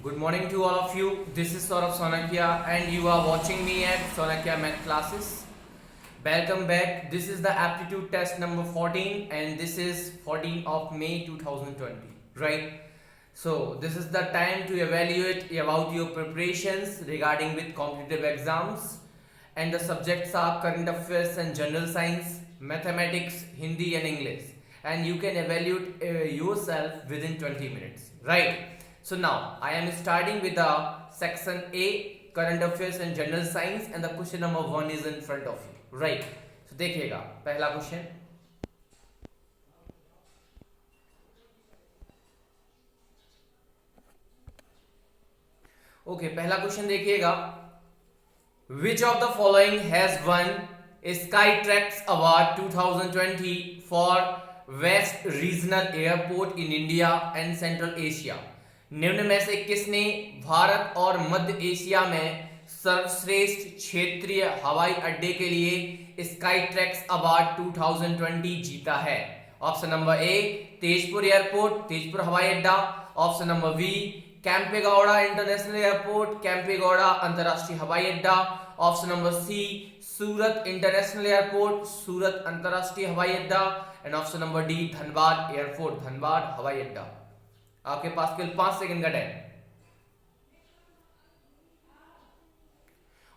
Good morning to all of you. This is Saurabh Sonakia and you are watching me at Sonakia Math Classes. Welcome back. This is the aptitude test number 14 and this is 14 of May 2020. Right? So this is the time to evaluate about your preparations regarding with competitive exams and the subjects are current affairs and general science, mathematics, Hindi and English, and you can evaluate yourself within 20 minutes. Right? So now I am starting with the section A, current affairs and general science, and the question number 1 is in front of you. Right? So देखिएगा पहला question. Okay पहला question देखिएगा. Which of the following has won Skytrax Award 2020 for West Regional Airport in India and Central Asia? निम्न में से किसने भारत और मध्य Asia में सर्वश्रेष्ठ क्षेत्रीय हवाई अड्डे के लिए स्काईट्रैक्स अवार्ड 2020 जीता है? Option number A Tezpur airport, Tezpur हवाई अड्डा. Option number B Kempegowda international airport, Kempegowda अंतरराष्ट्रीय हवाई अड्डा. Option number C Surat international airport, Surat अंतरराष्ट्रीय हवाई अड्डा. And option number D Dhanbad airport, Dhanbad हवाई अड्डा. आपके पास केवल 5 सेकंड का time.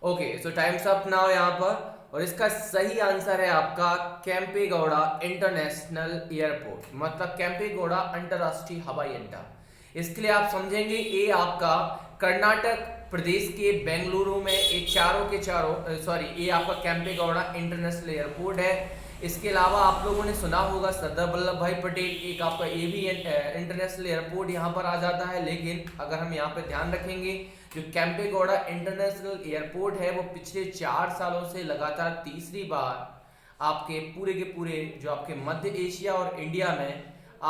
Okay so time's up now यहां पर. और इसका सही आंसर है आपका कैंपेगौड़ा इंटरनेशनल एयरपोर्ट, मतलब कैंपेगौड़ा अंतरराष्ट्रीय हवाई अड्डा. इसके लिए आप समझेंगे ये आपका कर्नाटक प्रदेश के बेंगलुरु में ये चारों के चारों ये आपका कैंपेगौड़ा इंटरनेशनल एयरपोर्ट है. इसके अलावा आप लोगों ने सुना होगा सरदार वल्लभ भाई पटेल, एक आपका ये भी इंटरनेशनल एयरपोर्ट यहाँ पर आ जाता है. लेकिन अगर हम यहाँ पे ध्यान रखेंगे जो कैंपेगौड़ा इंटरनेशनल एयरपोर्ट है वो पिछले 4 सालों से लगातार तीसरी बार आपके पूरे के पूरे जो आपके मध्य एशिया और इंडिया में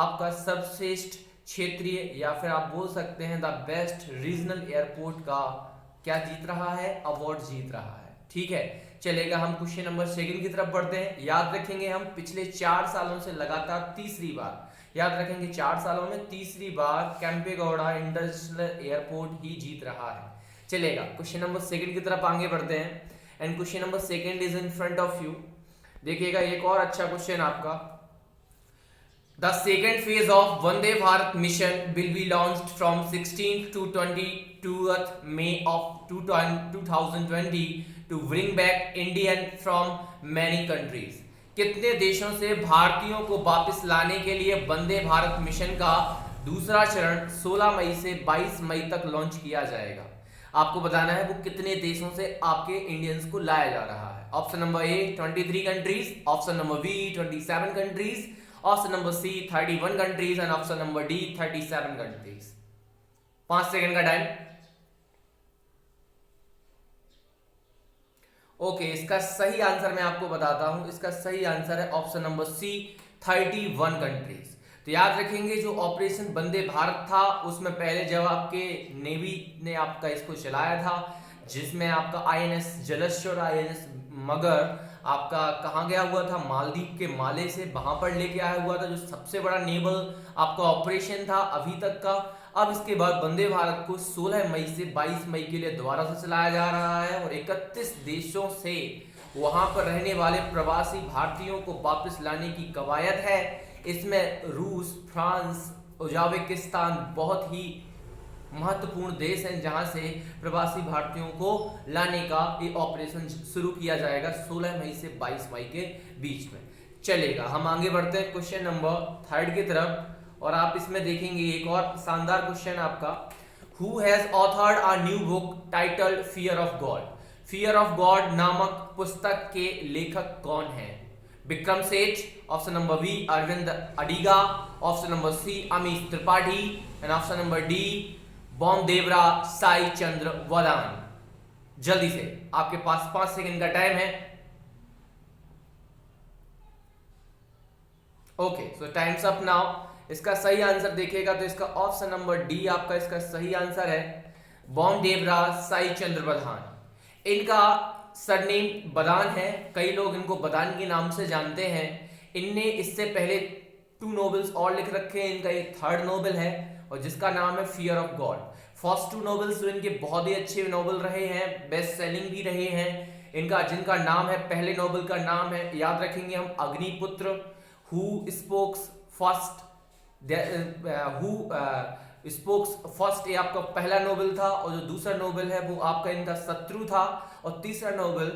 आपका सर्वश्रेष्ठ क्षेत्रीय या फिर आप बोल सकते हैं द बेस्ट रीजनल एयरपोर्ट का क्या जीत रहा है, अवार्ड जीत रहा है. ठीक है चलेगा. हम क्वेश्चन नंबर 2 की तरफ बढ़ते हैं. याद रखेंगे हम पिछले 4 सालों से लगातार तीसरी बार, याद रखेंगे 4 सालों में तीसरी बार कैंपेगौड़ा इंटरनेशनल एयरपोर्ट ही जीत रहा है. चलेगा क्वेश्चन नंबर 2 की तरफ आगे बढ़ते हैं. And question number 2 is in front of you. देखिएगा एक और अच्छा क्वेश्चन आपका. The second phase of Vande Bharat mission will be launched from 16th to 22th May of 2020 to bring back Indian from many countries. कितने देशों से भारतीयों को वापस लाने के लिए वंदे भारत मिशन का दूसरा चरण 16 मई से 22 मई तक लॉन्च किया जाएगा? आपको बताना है वो कितने देशों से आपके इंडियंस को लाया जा रहा है. Option number A 23 countries, option number B 27 countries, option number C 31 countries and option number D 37 countries. 5 second का टाइम. ओके इसका सही आंसर मैं आपको बताता हूं. इसका सही आंसर है ऑप्शन नंबर सी 31 कंट्रीज. तो याद रखेंगे जो ऑपरेशन वंदे भारत था उसमें पहले जब आपके नेवी ने आपका इसको चलाया था जिसमें आपका आईएनएस जलश्वर, आईएनएस मगर आपका कहाँ गया हुआ था, मालदीव के माले से वहां पर लेके आया हुआ था, जो सबसे बड़ा नेवल आपका ऑपरेशन था अभी तक का. अब इसके बाद वंदे भारत को 16 मई से 22 मई के लिए दोबारा से चलाया जा रहा है और 31 देशों से वहां पर रहने वाले प्रवासी भारतीयों को वापस लाने की कवायद है. इसमें रूस, फ्रांस, उज्बेकिस्तान बहुत ही महत्वपूर्ण देश हैं जहां से प्रवासी भारतीयों को लाने का ये ऑपरेशन शुरू किया जाएगा 16 मई से 22 मई के बीच में. चलेगा हम आगे बढ़ते हैं क्वेश्चन नंबर 3 की तरफ. और आप इसमें देखेंगे एक और शानदार क्वेश्चन आपका. Who has authored a new book titled Fear of God? Fear of God नामक पुस्तक के लेखक कौन है? Vikram Seth, option number B Aravind Adiga, option number C Amit Tripathi and option number D बॉम्बदेवरा साई चंद्र वदान. जल्दी से आपके पास 5 सेकंड का टाइम है. Okay so time's up now. इसका सही आंसर देखिएगा तो इसका ऑप्शन नंबर डी आपका इसका सही आंसर है बॉम्बदेवरा साई चंद्र वदान. इनका सरनेम बदान है, कई लोग इनको बदान के नाम से जानते हैं. इनने इससे पहले 2 नोबेल्स और लिख रखे हैं. इनका ये 3rd नोबेल है और जिसका नाम है fear of God. First two novels जो इनके बहुत ही अच्छे नॉवल रहे हैं, बेस्ट सेलिंग भी रहे हैं इनका, जिनका नाम है, पहले नॉवल का नाम है, याद रखेंगे हम, Agniputra, who spokes first, who spokes first, ये आपका पहला नोवेल था, और जो दूसरा नोवेल है वो आपका इनका शत्रु था, और तीसरा novel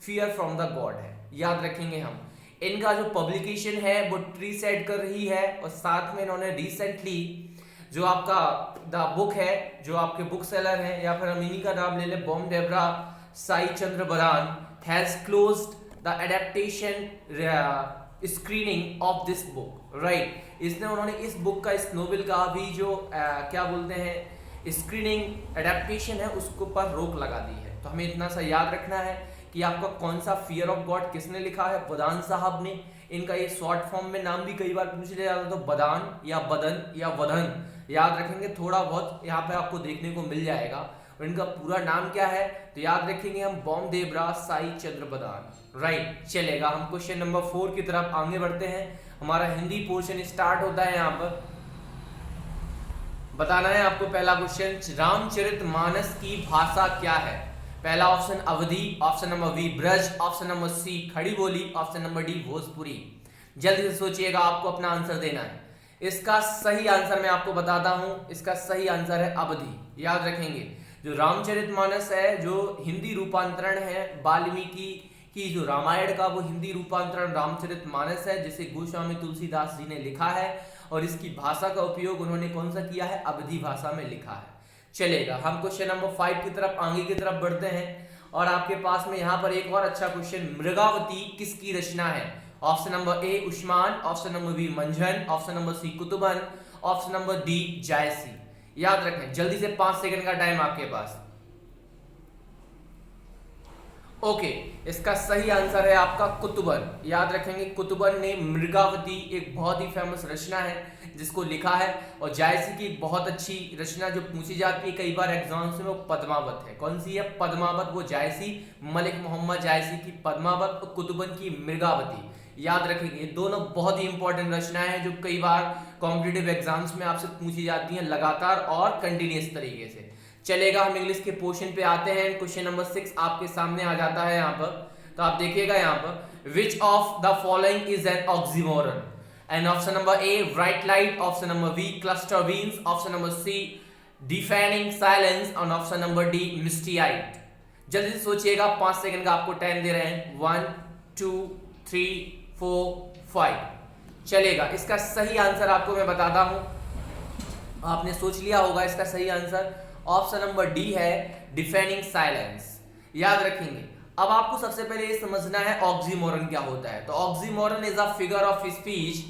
fear from the God है, याद रखेंगे हम। इनका जो पब्लिकेशन है वो ट्री सेट कर रही है, और साथ में इन्होंने रिसेंटली जो आपका द बुक है, जो आपके बुक सेलर हैं, या फिर हम इन्हीं का नाम ले लें, Baum Debra Sai Chandra Badan has closed the adaptation screening of this book, right. इसने उन्होंने इस बुक का, इस नोवेल का भी जो क्या बोलते हैं स्क्रीनिंग एडेप्टेशन है उसको पर रोक लगा दी है। तो हमें इतना सा याद रखना है कि आपका कौन सा फियर ऑफ गॉड किसने लिखा है, बदान साहब ने। इनका ये शॉर्ट फॉर्म में नाम भी कई बार पूछ लिया जाता है, तो बदान या बदन या वदन याद रखेंगे, थोड़ा बहुत यहाँ पे आपको देखने को मिल जाएगा। और इनका पूरा नाम क्या है तो याद रखेंगे हम, बॉम देबरा साई चंद्र बदान, राइट। चलेगा, हम क्वेश्चन नंबर 4 की तरफ आगे बढ़ते हैं। हमारा हिंदी पोर्शन स्टार्ट होता है। यहाँ पर बताना है आपको पहला क्वेश्चन, रामचरितमानस की भाषा क्या है। पहला option Awadhi, option number B Braj, option number C Khadi Boli, option number D Bhojpuri. जल्दी से सोचिएगा, आपको अपना आंसर देना है। इसका सही आंसर मैं आपको बताता हूं, इसका सही आंसर है अवधी। याद रखेंगे, जो रामचरितमानस है, जो हिंदी रूपांतरण है वाल्मीकि की जो रामायण का, वो हिंदी रूपांतरण रामचरितमानस है, जिसे गोस्वामी तुलसीदास जी ने लिखा है, और इसकी भाषा का उपयोग उन्होंने कौन सा किया है, अवधी भाषा में लिखा है। चलेगा, हम क्वेश्चन नंबर 5 की तरफ आगे की तरफ बढ़ते हैं। और आपके पास में यहाँ पर एक और अच्छा क्वेश्चन, मृगावती किसकी रचना है। Option number A Usman, option number B Manjhan, option number C Qutuban, option number D Jayasi. याद रखें, जल्दी से 5 सेकंड का टाइम आपके पास। ओके, इसका सही आंसर है आपका कुतुबन। याद रखेंगे, कुतुबन ने मृगावती, एक बहुत ही फेमस रचना है जिसको लिखा है। और जायसी की एक बहुत अच्छी रचना जो पूछी जाती है कई बार एग्जाम्स में, वो पद्मावत है। कौन सी है, पद्मावत। वो जायसी, मलिक मोहम्मद जायसी की पद्मावत, और कुतुबन की मृगावती। याद रखेंगे, दोनों बहुत ही इंपॉर्टेंट रचनाएं हैं जो कई बार कॉम्पिटिटिव एग्जाम्स में आपसे पूछी जाती हैं लगातार और कंटिन्यूस तरीके से। चलेगा, हम इंग्लिश के पोर्शन पे आते हैं। क्वेश्चन नंबर 6 आपके सामने आ जाता है यहाँ पर। तो आप देखिएगा यहाँ पर, which of the following is an oxymoron. And option number A bright light, option number B cluster beans, option number C defining silence, और option number D misty eyed. जल्दी से सोचिएगा, 5 सेकंड का आपको टाइम दे रहे हैं। 1 2 3 4 5। चलेगा, इसका सही आंसर आपको मैं बताता हूं। आपने सोच लिया होगा इसका सही आंसर, ऑप्शन नंबर डी है डिफाइनिंग साइलेंस। याद रखेंगे, अब आपको सबसे पहले ये समझना है ऑक्सीमोरन क्या होता है। तो oxymoron is a figure of speech,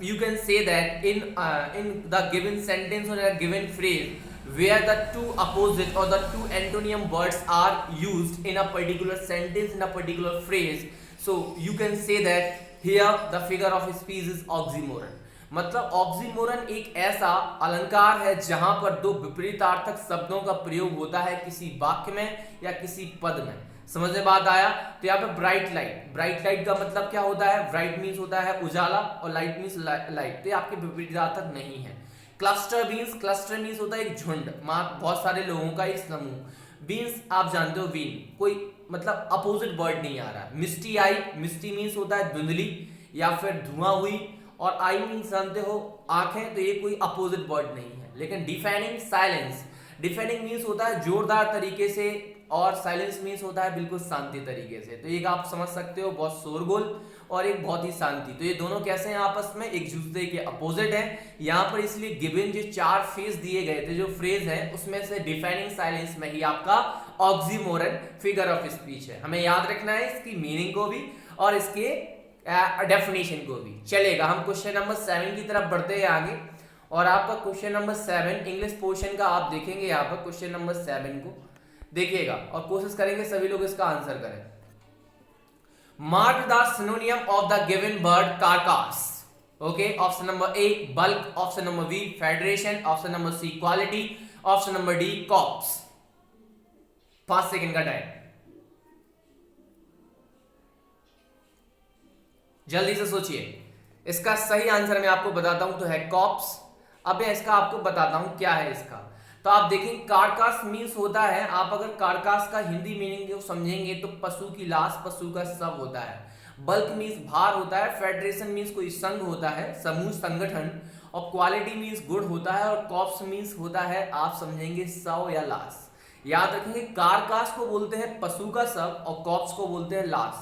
you can say that in the given sentence or a given phrase where the two opposite or the two antonym words are used in a particular sentence, in a particular phrase, so you can say that here the figure of speech is oxymoron। मतलब oxymoron एक ऐसा अलंकार है जहां पर दो विपरीतार्थक शब्दों का प्रयोग होता है किसी वाक्य में या किसी पद में। समझ में बात आया। तो यहाँ पे ब्राइट लाइट, ब्राइट लाइट का मतलब क्या होता है, ब्राइट मीन्स होता है उजाला, और लाइट मीन्स लाइट, तो ये आपके विपरीतार्थक नहीं है। क्लस्टर बीन्स, क्लस्टर मीन्स होता है एक झुंड, बहुत सारे लोगों का एक समूह। बीन्स आप जानते हो, बीन कोई मतलब अपोजिट वर्ड नहीं आ रहा। मिस्टी आई, मिस्टी मीन्स होता है धुंधली या फिर धुआं हुई, और आई मीन्स जानते हो आंखें, तो ये कोई अपोजिट वर्ड नहीं है। लेकिन डिफाइनिंग साइलेंस, डिफाइनिंग मीन्स होता है जोरदार तरीके से, और साइलेंस मीन्स होता है बिल्कुल शांति तरीके से। तो एक आप समझ सकते हो बहुत शोरगुल और एक बहुत ही शांति, तो ये दोनों कैसे हैं आपस में, एक दूसरे के अपोजिट है। यहाँ पर इसलिए गिवन जो 4 फेज दिए गए थे, जो फ्रेज है, उसमें से डिफाइनिंग साइलेंस में ही आपका ऑक्सीमोरन फिगर ऑफ स्पीच है। हमें याद रखना है इसकी मीनिंग को भी और इसके डेफिनेशन को भी। चलेगा, हम क्वेश्चन नंबर 7 की तरफ बढ़ते हैं आगे। और आपका क्वेश्चन नंबर 7 इंग्लिश पोर्शन का आप देखेंगे यहाँ पर, क्वेश्चन नंबर 7 को देखिएगा और कोशिश करेंगे सभी लोग इसका आंसर करें। Mark the synonym of the given word carcass. Okay, option number A bulk, option number B federation, option number C quality, option number D corpse. 5 second का टाइम, जल्दी से सोचिए। इसका सही आंसर मैं आपको बताता हूं, तो है कॉप्स। अब मैं इसका आपको बताता हूँ क्या है इसका। तो आप देखेंगे कारकास मीन्स होता है, आप अगर कारकास का हिंदी मीनिंग को समझेंगे तो पशु की लाश, पशु का शव होता है। बल्क मीन्स भार होता है, फेडरेशन मीन्स कोई संघ होता है, समूह, संगठन, और क्वालिटी मीन्स गुड होता है, और कॉप्स मीन्स होता है आप समझेंगे शव या लाश। याद रखेंगे कारकास को बोलते हैं पशु का शव और कॉप्स को बोलते हैं लाश।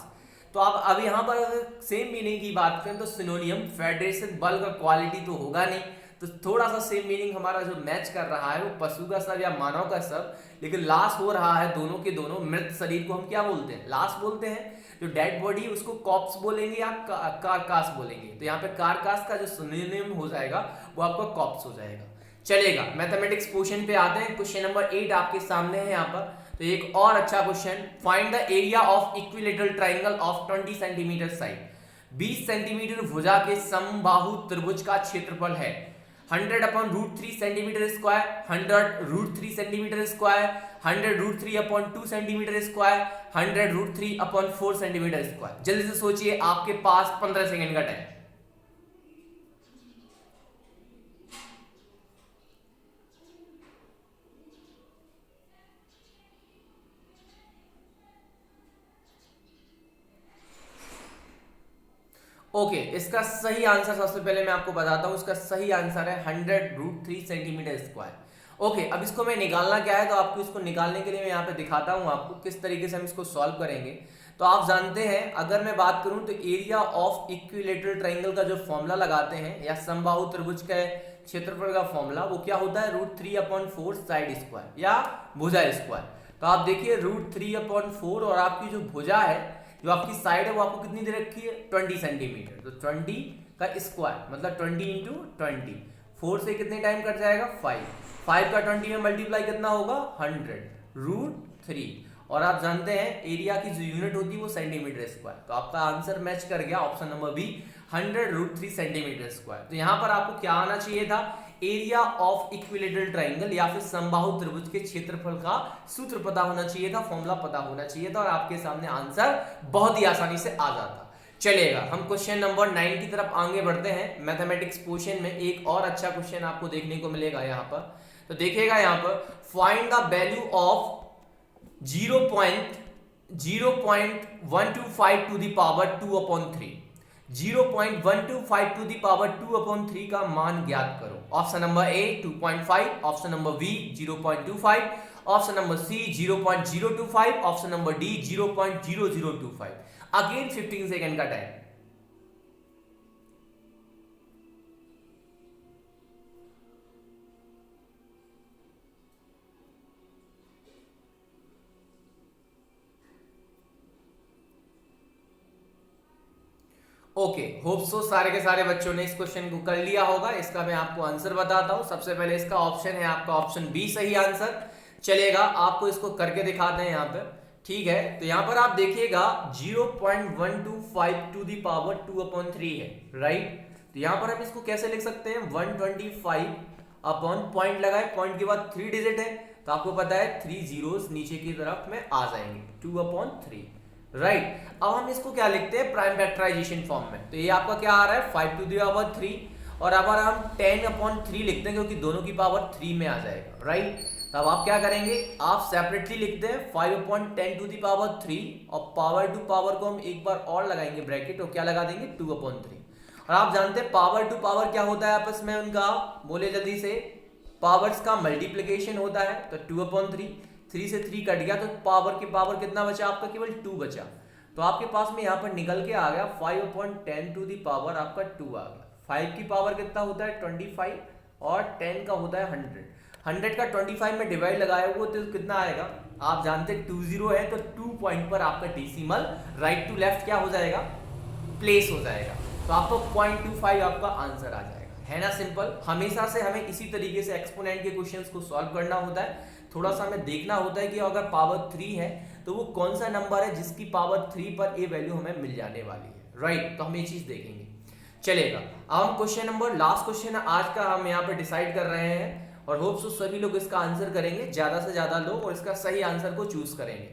तो आप अब यहाँ पर अगर सेम मीनिंग की बात करें तो सिनोनियम फेडरेशन, बल्क और क्वालिटी तो होगा नहीं, तो थोड़ा सा सेम मीनिंग हमारा जो मैच कर रहा है वो पशु का शव या मानव का शव, लेकिन लाश हो रहा है दोनों के दोनों। मृत शरीर को हम क्या बोलते हैं? लाश बोलते हैं। जो डेड बॉडी उसको कॉप्स बोलेंगे या कारकास बोलेंगे। तो यहाँ पे कारकास का जो सिनोनिम हो जाएगा वो आपका कॉप्स हो जाएगा। चलेगा, मैथमेटिक्स क्वेश्चन पे आते हैं। क्वेश्चन नंबर 8 आपके सामने है यहाँ पर। तो एक और अच्छा question, find the area of equilateral triangle of 20 centimetre side. 20 centimetre भुजा के समबाहु त्रिभुज का क्षेत्रफल है 100/√3 centimetre square, 100√3 centimetre square, 100√3/2 centimetre square, 100√3/4 centimetre square. जल्दी से सोचिए, आपके पास 15 सेकंड का टाइम। ओके, इसका सही आंसर सबसे पहले मैं आपको बताता हूं। इसका सही आंसर है 100√3 सेंटीमीटर स्क्वायर। ओके, अब इसको मैं निकालना क्या है, तो आपको इसको निकालने के लिए मैं यहाँ पे दिखाता हूँ आपको किस तरीके से हम इसको सॉल्व करेंगे। तो आप जानते हैं, अगर मैं बात करूं तो एरिया ऑफ इक्विलेटरल ट्राइंगल का जो फॉर्मूला लगाते हैं या समबाहु त्रिभुज के क्षेत्रफल का फॉर्मूला, वो क्या होता है? √3/4 साइड स्क्वायर या भुजा स्क्वायर। तो आप देखिए √3/4 और आपकी जो भुजा है, जो आपकी साइड है, वो आपको कितनी दे रखी है? 20 सेंटीमीटर। तो 20 का स्क्वायर मतलब 20 × 20, 4 से कितने टाइम कट जाएगा? 5 का 20 में मल्टीप्लाई कितना होगा? 100√3। और आप जानते हैं एरिया की जो यूनिट होती है वो सेंटीमीटर स्क्वायर। तो आपका आंसर मैच कर गया, option number B 100√3 centimetre square. तो यहाँ पर आपको क्या आना चाहिए था? एरिया ऑफ इक्विलेटरल ट्राइंगल या फिर समबाहु त्रिभुज के क्षेत्रफल का सूत्र पता होना चाहिए था, फॉर्मूला पता होना चाहिए था, और आपके सामने आंसर बहुत ही आसानी से आ जाता। चलेगा, हम क्वेश्चन नंबर 9 की तरफ आगे बढ़ते हैं। मैथमेटिक्स क्वेश्चन में एक और अच्छा क्वेश्चन आपको देखने को मिलेगा यहाँ पर। तो देखिएगा यहाँ पर, find the value of 0.125 to the power 2/3। 0.125 to the power 2/3 का मान ज्ञात करो। Option number A 2.5, option number B 0.25, option number C 0.025, option number D 0.0025। Again 15 second का टाइम। ओके, होप सो सारे के सारे बच्चों ने इस क्वेश्चन को कर लिया होगा। इसका मैं आपको आंसर बताता हूं। सबसे पहले इसका ऑप्शन है आपका ऑप्शन बी सही आंसर। चलेगा, आपको इसको करके दिखाते हैं यहाँ पे। ठीक है, तो यहाँ पर आप देखिएगा 0.125 टू दी पावर 2/3 है, राइट। तो यहाँ पर हम इसको कैसे लिख सकते हैं? 125 अपॉन पॉइंट लगाए, पॉइंट के बाद 3 डिजिट है, तो आपको पता है 3 जीरोस नीचे की तरफ में आ जाएंगे, 2/3, राइट। अब हम इसको क्या लिखते हैं? प्राइम फैक्टराइजेशन फॉर्म में। तो ये आपका क्या आ रहा है? 5 टू द पावर 3, और अब हम 10/3 लिखते हैं क्योंकि दोनों की पावर 3 में आ जाएगा, राइट। तब आप क्या करेंगे? आप सेपरेटली लिखते हैं 5/10 टू द पावर 3, और पावर टू पावर को हम एक बार और लगाएंगे ब्रैकेट, और क्या लगा देंगे? 2/3। और आप जानते हैं पावर टू पावर क्या होता है आपस में उनका? बोले जल्दी से, पावर्स का मल्टीप्लीकेशन होता है। तो 2/3, 3 से 3 कट गया, तो पावर की पावर कितना बचा आपका? केवल 2 बचा। तो आपके पास में यहाँ पर निकल के आ गया 5/10 टू दी पावर आपका 2 आ गया। 5 की पावर कितना होता है? 25, और 10 का होता है 100। 100 का 25 में डिवाइड लगाया हुआ तो कितना आएगा? आप जानते हैं 20 है, तो 2 पॉइंट पर आपका डेसिमल राइट टू लेफ्ट क्या हो जाएगा? प्लेस हो जाएगा। तो आपको 0.25 आपका आंसर आ जाएगा। है ना सिंपल। हमेशा से हमें इसी तरीके से एक्सपोनेंट के क्वेश्चंस को सॉल्व करना होता है। थोड़ा सा हमें देखना होता है कि अगर पावर 3 है तो वो कौन सा नंबर है जिसकी पावर 3 पर ए वैल्यू हमें मिल जाने वाली है, राइट। तो हम ये चीज देखेंगे। चलेगा, अब हम क्वेश्चन नंबर, लास्ट क्वेश्चन आज का हम यहाँ पे डिसाइड कर रहे हैं, और होप सो सभी लोग इसका आंसर करेंगे, ज्यादा से ज्यादा लोग, और इसका सही आंसर को चूज करेंगे।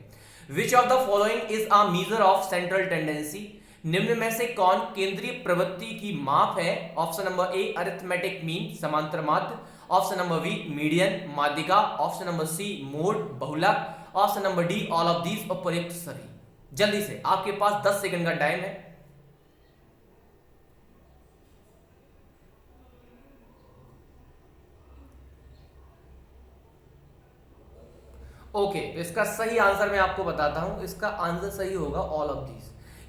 विच of the following is a measure of central tendency? निम्न में से कौन केंद्रीय प्रवृत्ति की माप है? ऑप्शन नंबर ए अरिथमेटिक मीन समांतर माध्य, ऑप्शन नंबर बी मीडियन माध्यिका, ऑप्शन नंबर सी मोड बहुलक, option number D all of these उपयुक्त सभी। जल्दी से, आपके पास 10 सेकंड का टाइम है। ओके, तो इसका सही आंसर मैं आपको बताता हूं। इसका आंसर सही होगा ऑल ऑफ दीज,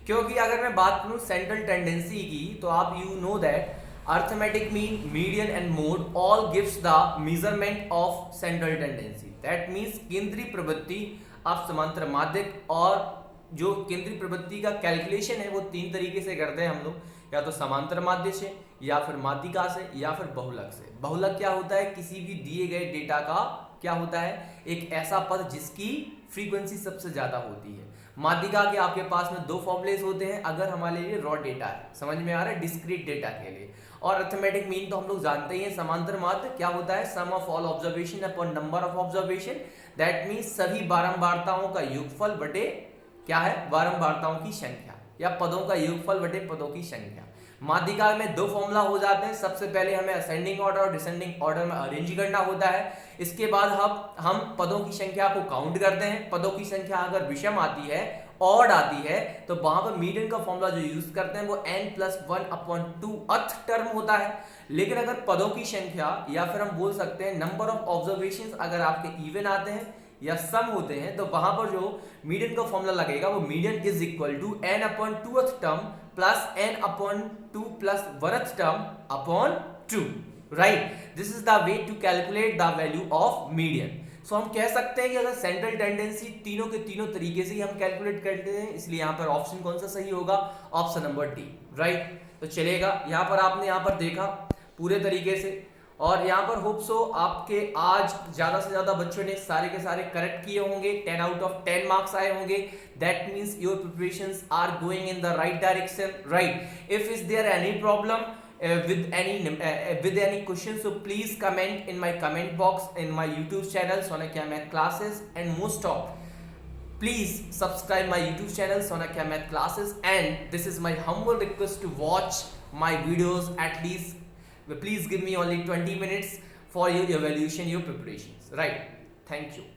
क्योंकि अगर मैं बात करूं सेंट्रल टेंडेंसी की, तो आप you know that arithmetic mean, median and mode all gives the measurement of central tendency. That means केंद्रीय प्रवृत्ति, आप समांतर माध्यक, और जो केंद्रीय प्रवृत्ति का कैलकुलेशन है वो 3 तरीके से करते हैं हम लोग, या तो समांतर माध्य से, या फिर माध्यिका से, या फिर बहुलक से। बहुलक क्या होता है? किसी भी दिए गए डेटा का क्या होता है? एक ऐसा पद जिसकी फ्रीक्वेंसी सबसे ज्यादा होती है। माध्यिका के आपके पास में 2 फॉर्मूलेज होते हैं अगर हमारे लिए रॉ डेटा है, समझ में आ रहा है, डिस्क्रीट डेटा के लिए। और अरिथमेटिक मीन तो हम लोग जानते ही हैं। समांतर माध्य क्या होता है? Sum of all observation upon number of observation. That means सभी बारंबारताओं का योगफल बटे क्या है? बारंबारताओं की संख्या, या पदों का योगफल बटे पदों की संख्या। माध्यिका में 2 फॉर्मूला हो जाते हैं। सबसे पहले हमें असेंडिंग ऑर्डर और डिसेंडिंग ऑर्डर में अरेंज करना होता है। इसके बाद हम पदों की संख्या को काउंट करते हैं। पदों की संख्या अगर विषम आती है, ऑड आती है, तो वहां पर मीडियन का फॉर्मूला जो यूज करते हैं वो n+1/2th टर्म होता है। लेकिन अगर पदों की संख्या, या फिर हम बोल सकते हैं नंबर ऑफ ऑब्जर्वेशंस, अगर आपके इवन आते हैं या सम होते हैं, तो वहां पर जो मीडियन का फॉर्मूला लगेगा वो median is equal to n/2th term plus n/2 plus 1th term upon 2, right? This is the way to calculate the value of median. So हम कह सकते हैं कि अगर सेंट्रल टेंडेंसी तीनों के तीनों तरीके से ही हम कैलकुलेट करते हैं, इसलिए यहाँ पर ऑप्शन कौन सा सही होगा? Option number D, right? तो चलेगा। यहाँ पर आपने यहाँ पर देखा पूरे तरीके से, और यहाँ पर होप सो आपके आज ज्यादा से ज्यादा बच्चों ने सारे के सारे करेक्ट किए होंगे। 10 आउट ऑफ 10 मार्क्स आए होंगे। That means your preparations are going in the right direction, right? If is there any problem with any question, so please comment in my comment box in my YouTube channel Sonakya Math Classes, and most of please subscribe my YouTube channel Sonakya Math Classes, and this is my humble request to watch my videos at least. Please give me only 20 minutes for your evaluation, your preparations, right? Thank you.